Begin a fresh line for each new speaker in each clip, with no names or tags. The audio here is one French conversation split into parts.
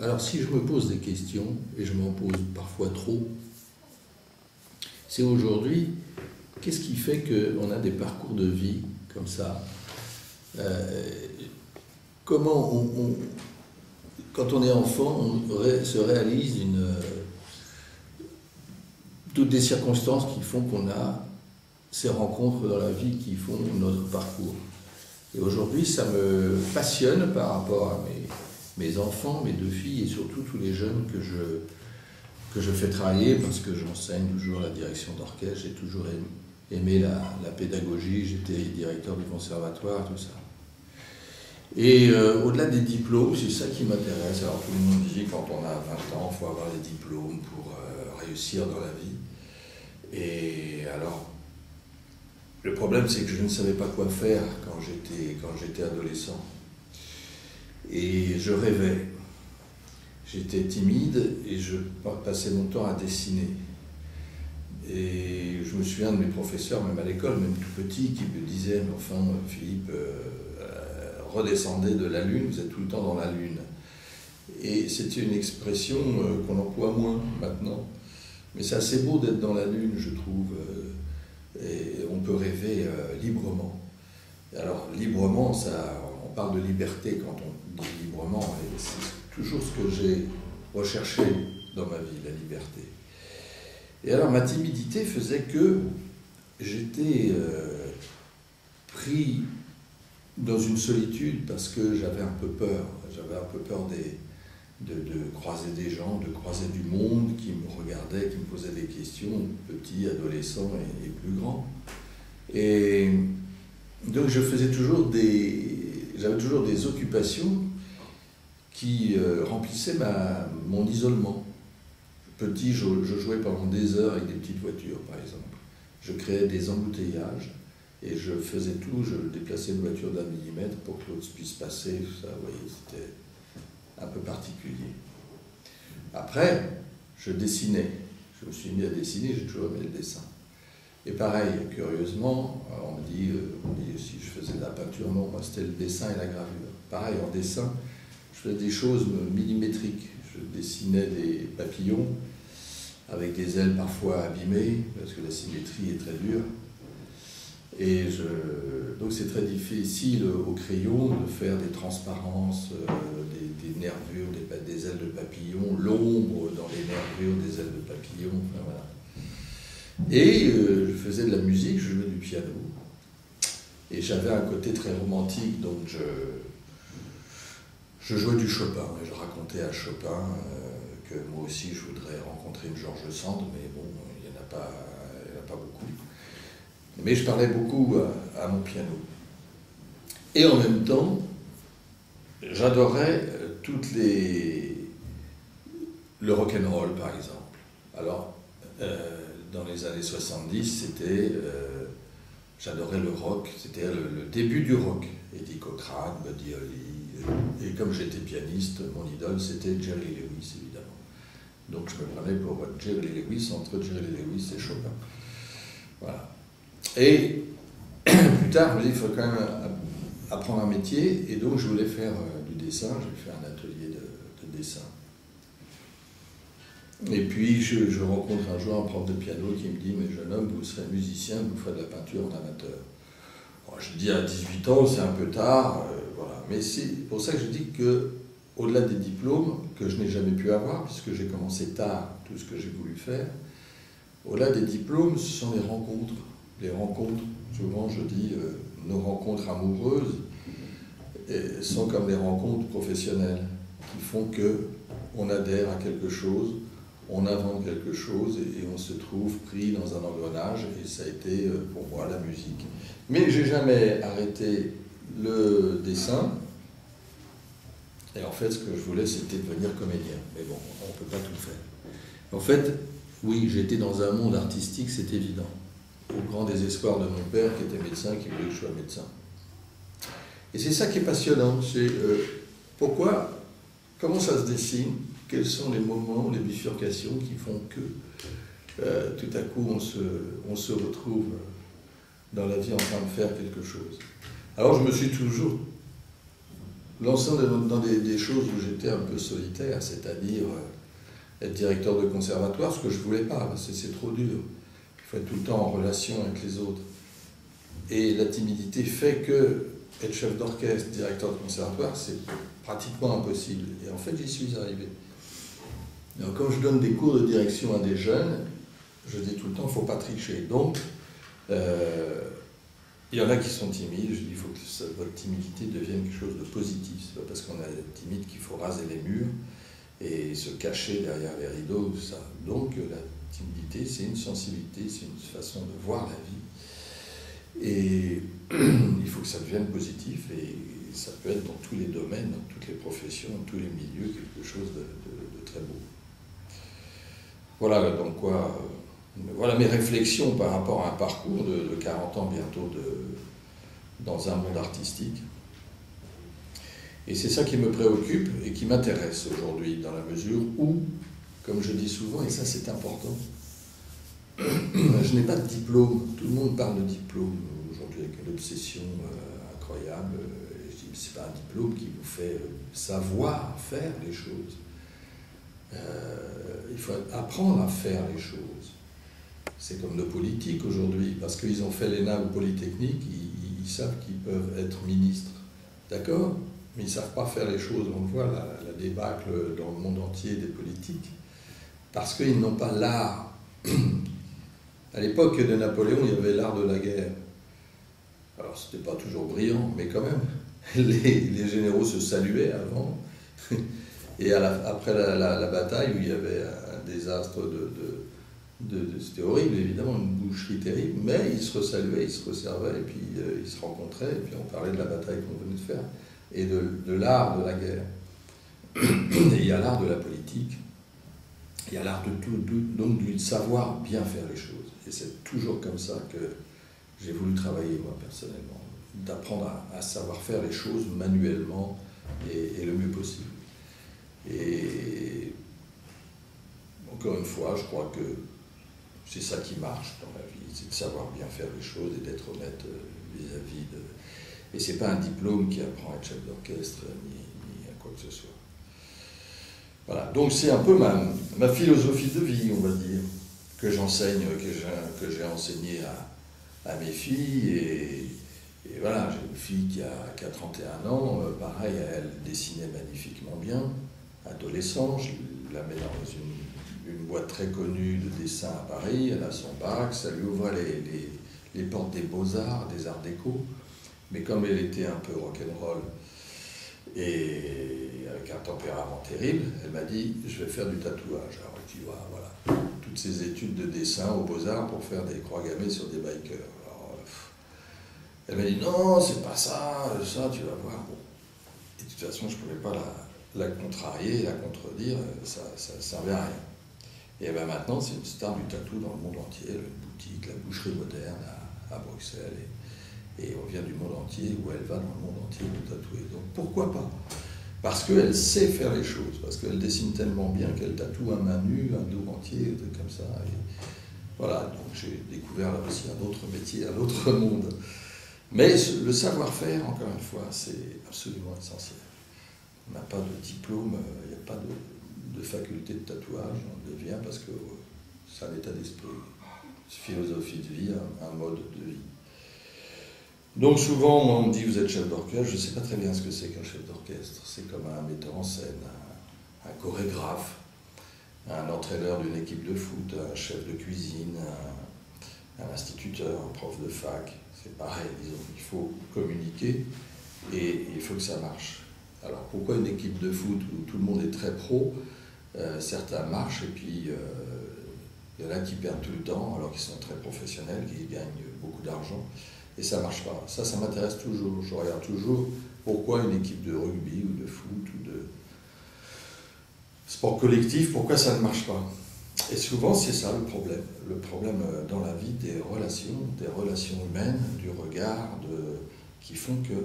alors si je me pose des questions, et je m'en pose parfois trop, c'est aujourd'hui, qu'est-ce qui fait qu'on a des parcours de vie comme ça? Comment quand on est enfant, on se réalise toutes des circonstances qui font qu'on a ces rencontres dans la vie qui font notre parcours. Et aujourd'hui, ça me passionne par rapport à mes enfants, mes deux filles et surtout tous les jeunes que je fais travailler parce que j'enseigne toujours la direction d'orchestre, j'ai toujours aimé la pédagogie, j'étais directeur du conservatoire, tout ça. Et au-delà des diplômes, c'est ça qui m'intéresse. Alors tout le monde dit quand on a 20 ans, il faut avoir des diplômes pour réussir dans la vie. Et alors, le problème c'est que je ne savais pas quoi faire quand j'étais adolescent. Et je rêvais. J'étais timide et je passais mon temps à dessiner. Et je me souviens de mes professeurs, même à l'école, même tout petit, qui me disaient « Enfin, Philippe, redescendez de la Lune, vous êtes tout le temps dans la Lune. » Et c'était une expression qu'on emploie moins maintenant. Mais c'est assez beau d'être dans la Lune, je trouve. Et on peut rêver librement. Alors, librement, on parle de liberté quand on dit librement, et c'est toujours ce que j'ai recherché dans ma vie, la liberté. Et alors, ma timidité faisait que j'étais pris dans une solitude parce que j'avais un peu peur. J'avais un peu peur de croiser des gens, de croiser du monde qui me regardait, qui me posait des questions, petits, adolescents et plus grands. Et donc j'avais toujours des occupations qui remplissaient mon isolement. Petit, je jouais pendant des heures avec des petites voitures, par exemple. Je créais des embouteillages et je faisais tout, je déplaçais une voiture d'1 millimètre pour que l'autre puisse passer. Ça, vous voyez, c'était un peu particulier. Après, je dessinais. Je me suis mis à dessiner, j'ai toujours aimé le dessin. Et pareil, curieusement, on me dit si je faisais de la peinture, non, moi c'était le dessin et la gravure. Pareil, en dessin, je faisais des choses millimétriques. Je dessinais des papillons avec des ailes parfois abîmées, parce que la symétrie est très dure. Et donc c'est très difficile au crayon de faire des transparences, des nervures, des ailes de papillon, l'ombre dans les nervures des ailes de papillon, enfin, voilà. Et je faisais de la musique, je jouais du piano. Et j'avais un côté très romantique, donc je jouais du Chopin, et je racontais à Chopin que moi aussi je voudrais rencontrer une George Sand, mais bon, il n'y en a pas beaucoup. Mais je parlais beaucoup à mon piano. Et en même temps, j'adorais le rock'n'roll, par exemple. Alors, dans les années 70, j'adorais le rock, c'était le début du rock. Eddie Cochran, Buddy Holly, et comme j'étais pianiste, mon idole c'était Jerry Lewis, évidemment. Donc je me prenais pour Jerry Lewis, entre Jerry Lewis et Chopin. Voilà. Et plus tard, je me dis, il faut quand même apprendre un métier, et donc je voulais faire du dessin, j'ai fait un atelier de dessin. Et puis je rencontre un jour un prof de piano qui me dit « Mais jeune homme, vous serez musicien, vous ferez de la peinture en amateur. » Je dis à 18 ans, c'est un peu tard, voilà. Mais c'est pour ça que je dis qu'au-delà des diplômes, que je n'ai jamais pu avoir, puisque j'ai commencé tard tout ce que j'ai voulu faire, au-delà des diplômes, ce sont les rencontres. Les rencontres, souvent je dis, nos rencontres amoureuses sont comme les rencontres professionnelles, qui font qu'on adhère à quelque chose, on invente quelque chose et on se trouve pris dans un engrenage, et ça a été pour moi la musique. Mais j'ai jamais arrêté le dessin, et en fait ce que je voulais c'était devenir comédien, mais bon, on ne peut pas tout faire. En fait, oui, j'étais dans un monde artistique, c'est évident, au grand désespoir de mon père qui était médecin, qui voulait que je sois médecin. Et c'est ça qui est passionnant, c'est comment ça se dessine, quels sont les moments, les bifurcations qui font que tout à coup on se retrouve dans la vie en train de faire quelque chose. Alors je me suis toujours lançant dans des choses où j'étais un peu solitaire, c'est-à-dire être directeur de conservatoire, ce que je ne voulais pas, parce que c'est trop dur. Il faut être tout le temps en relation avec les autres. Et la timidité fait que être chef d'orchestre, directeur de conservatoire, c'est pratiquement impossible. Et en fait, j'y suis arrivé. Alors, quand je donne des cours de direction à des jeunes, je dis tout le temps, il ne faut pas tricher. Donc, il y en a qui sont timides, je dis, il faut que votre timidité devienne quelque chose de positif. Ce n'est pas parce qu'on est timide qu'il faut raser les murs et se cacher derrière les rideaux, ça. Donc, la timidité, c'est une sensibilité, c'est une façon de voir la vie. Et il faut que ça devienne positif, et ça peut être dans tous les domaines, dans toutes les professions, dans tous les milieux, quelque chose de très beau. Voilà donc quoi, voilà mes réflexions par rapport à un parcours de 40 ans bientôt dans un monde artistique. Et c'est ça qui me préoccupe et qui m'intéresse aujourd'hui, dans la mesure où, comme je dis souvent, et ça c'est important, je n'ai pas de diplôme. Tout le monde parle de diplôme aujourd'hui avec une obsession incroyable. Je dis, c'est pas un diplôme qui vous fait savoir faire les choses. Il faut apprendre à faire les choses. C'est comme nos politiques aujourd'hui, parce qu'ils ont fait l'ENA ou Polytechnique, ils savent qu'ils peuvent être ministres. D'accord ? Mais ils ne savent pas faire les choses. On voit la débâcle dans le monde entier des politiques, parce qu'ils n'ont pas l'art. À l'époque de Napoléon, il y avait l'art de la guerre. Alors, ce n'était pas toujours brillant, mais quand même, les généraux se saluaient avant. Et après la bataille, où il y avait un désastre c'était horrible, évidemment, une boucherie terrible, mais ils se saluaient, ils se resservaient, et puis ils se rencontraient, et puis on parlait de la bataille qu'on venait de faire, et de l'art de la guerre. Et il y a l'art de la politique, il y a l'art de tout, donc du savoir bien faire les choses. Et c'est toujours comme ça que j'ai voulu travailler, moi, personnellement, d'apprendre à savoir faire les choses manuellement et le mieux possible. Et encore une fois, je crois que c'est ça qui marche dans la vie, c'est de savoir bien faire les choses et d'être honnête vis-à-vis de... Et c'est pas un diplôme qui apprend à être chef d'orchestre, ni à quoi que ce soit. Voilà, donc c'est un peu ma philosophie de vie, on va dire, que j'enseigne, que j'ai enseigné à mes filles. Et voilà, j'ai une fille qui a 31 ans, pareil, elle dessinait magnifiquement bien, adolescente, je la mets dans une boîte très connue de dessin à Paris, elle a son bac, ça lui ouvrait les portes des beaux-arts, des arts déco, mais comme elle était un peu rock'n'roll, et avec un tempérament terrible, elle m'a dit « je vais faire du tatouage ». Alors je dis « voilà, toutes ces études de dessin aux Beaux-Arts pour faire des croix gammées sur des bikers ». Alors, elle m'a dit « non, c'est pas ça, tu vas voir ». Bon. Et de toute façon, je ne pouvais pas la contrarier, la contredire, ça ne servait à rien. Et bien maintenant, c'est une star du tatou dans le monde entier, elle a une boutique, la boucherie moderne à Bruxelles. Et on vient du monde entier, où elle va dans le monde entier pour tatouer. Donc pourquoi pas? Parce qu'elle sait faire les choses, parce qu'elle dessine tellement bien qu'elle tatoue un main nue, un dos entier, des trucs comme ça. Et voilà, donc j'ai découvert là aussi un autre métier, un autre monde. Mais le savoir-faire, encore une fois, c'est absolument essentiel. On n'a pas de diplôme, il n'y a pas de faculté de tatouage, on le devient parce que c'est un état d'esprit, une philosophie de vie, un mode de vie. Donc souvent, moi, on me dit, vous êtes chef d'orchestre, je ne sais pas très bien ce que c'est qu'un chef d'orchestre. C'est comme un metteur en scène, un chorégraphe, un entraîneur d'une équipe de foot, un chef de cuisine, un instituteur, un prof de fac. C'est pareil, disons, il faut communiquer et il faut que ça marche. Alors pourquoi une équipe de foot où tout le monde est très pro, certains marchent et puis il y en a qui perdent tout le temps alors qu'ils sont très professionnels, qui gagnent beaucoup d'argent. Et ça ne marche pas. Ça m'intéresse toujours. Je regarde toujours pourquoi une équipe de rugby ou de foot ou de sport collectif, pourquoi ça ne marche pas. Et souvent, c'est ça le problème. Le problème dans la vie des relations humaines, du regard, qui font que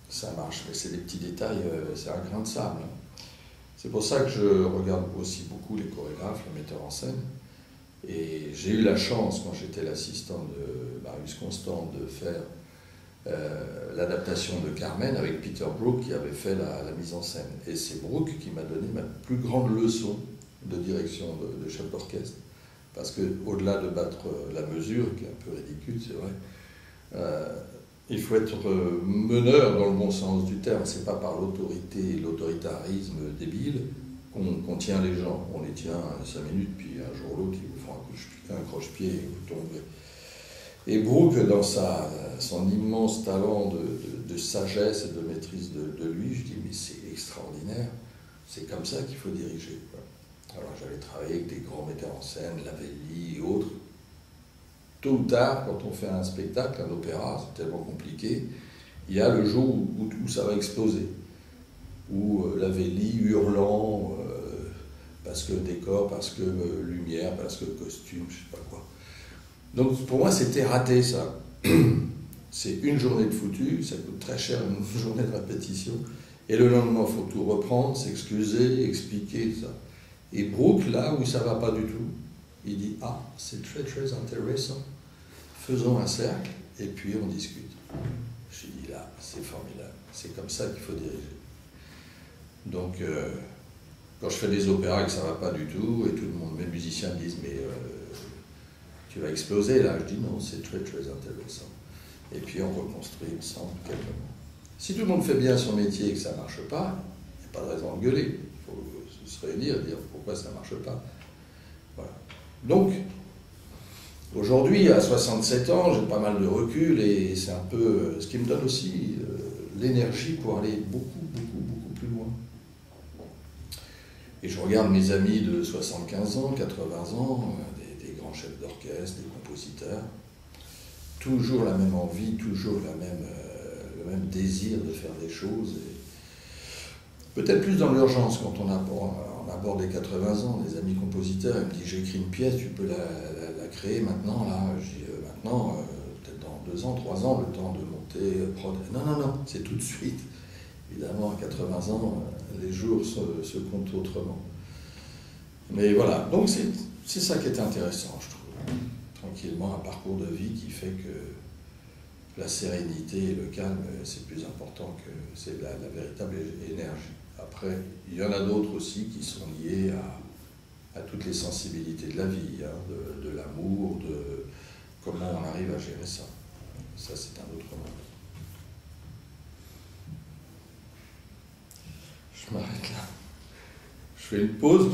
ça marche. Mais c'est des petits détails, c'est un grain de sable. C'est pour ça que je regarde aussi beaucoup les chorégraphes, les metteurs en scène. Et j'ai eu la chance, quand j'étais l'assistant de Marius Constant, de faire l'adaptation de Carmen avec Peter Brook qui avait fait la mise en scène. Et c'est Brook qui m'a donné ma plus grande leçon de direction de chef d'orchestre. Parce qu'au-delà de battre la mesure, qui est un peu ridicule, c'est vrai, il faut être meneur dans le bon sens du terme. C'est pas par l'autoritarisme débile qu'on tient les gens. On les tient 5 minutes, puis un jour ou l'autre, ils vous font un croche-pied et vous tombez. Et Brook, dans son immense talent de sagesse et de maîtrise de lui, je dis, mais c'est extraordinaire, c'est comme ça qu'il faut diriger. Alors j'avais travaillé avec des grands metteurs en scène, Lavelli et autres. Tôt ou tard, quand on fait un spectacle, un opéra, c'est tellement compliqué, il y a le jour où ça va exploser. Où Lavelli hurlant, parce que décor, parce que lumière, parce que costume, je sais pas quoi. Donc pour moi c'était raté ça. C'est une journée de foutu, ça coûte très cher une journée de répétition, et le lendemain il faut tout reprendre, s'excuser, expliquer tout ça. Et Brook, là où ça ne va pas du tout, il dit « Ah, c'est très très intéressant, faisons un cercle et puis on discute ». Je dis là, c'est formidable, c'est comme ça qu'il faut diriger. Donc, quand je fais des opéras et que ça ne va pas du tout, et tout le monde, mes musiciens me disent « Mais tu vas exploser là », je dis « Non, c'est très très intéressant ». Et puis on reconstruit ensemble calmement. Si tout le monde fait bien son métier et que ça ne marche pas, il n'y a pas de raison de gueuler. Il faut se réunir et dire pourquoi ça ne marche pas. Voilà. Donc, aujourd'hui, à 67 ans, j'ai pas mal de recul et c'est un peu ce qui me donne aussi l'énergie pour aller beaucoup plus loin. Et je regarde mes amis de 75 ans, 80 ans, des grands chefs d'orchestre, des compositeurs, toujours la même envie, toujours le même désir de faire des choses. Peut-être plus dans l'urgence quand on aborde les 80 ans, des amis compositeurs, ils me disent j'écris une pièce, tu peux la créer maintenant, là, je dis maintenant, peut-être dans 2 ans, 3 ans, le temps de monter, prod. Non, c'est tout de suite. Évidemment, à 80 ans, les jours se comptent autrement. Mais voilà, donc c'est ça qui est intéressant, je trouve. Tranquillement, un parcours de vie qui fait que la sérénité et le calme, c'est plus important que c'est la véritable énergie. Après, il y en a d'autres aussi qui sont liés à toutes les sensibilités de la vie, hein, de l'amour, de comment on arrive à gérer ça. Ça, c'est un autre monde. Je m'arrête là. Je fais une pause.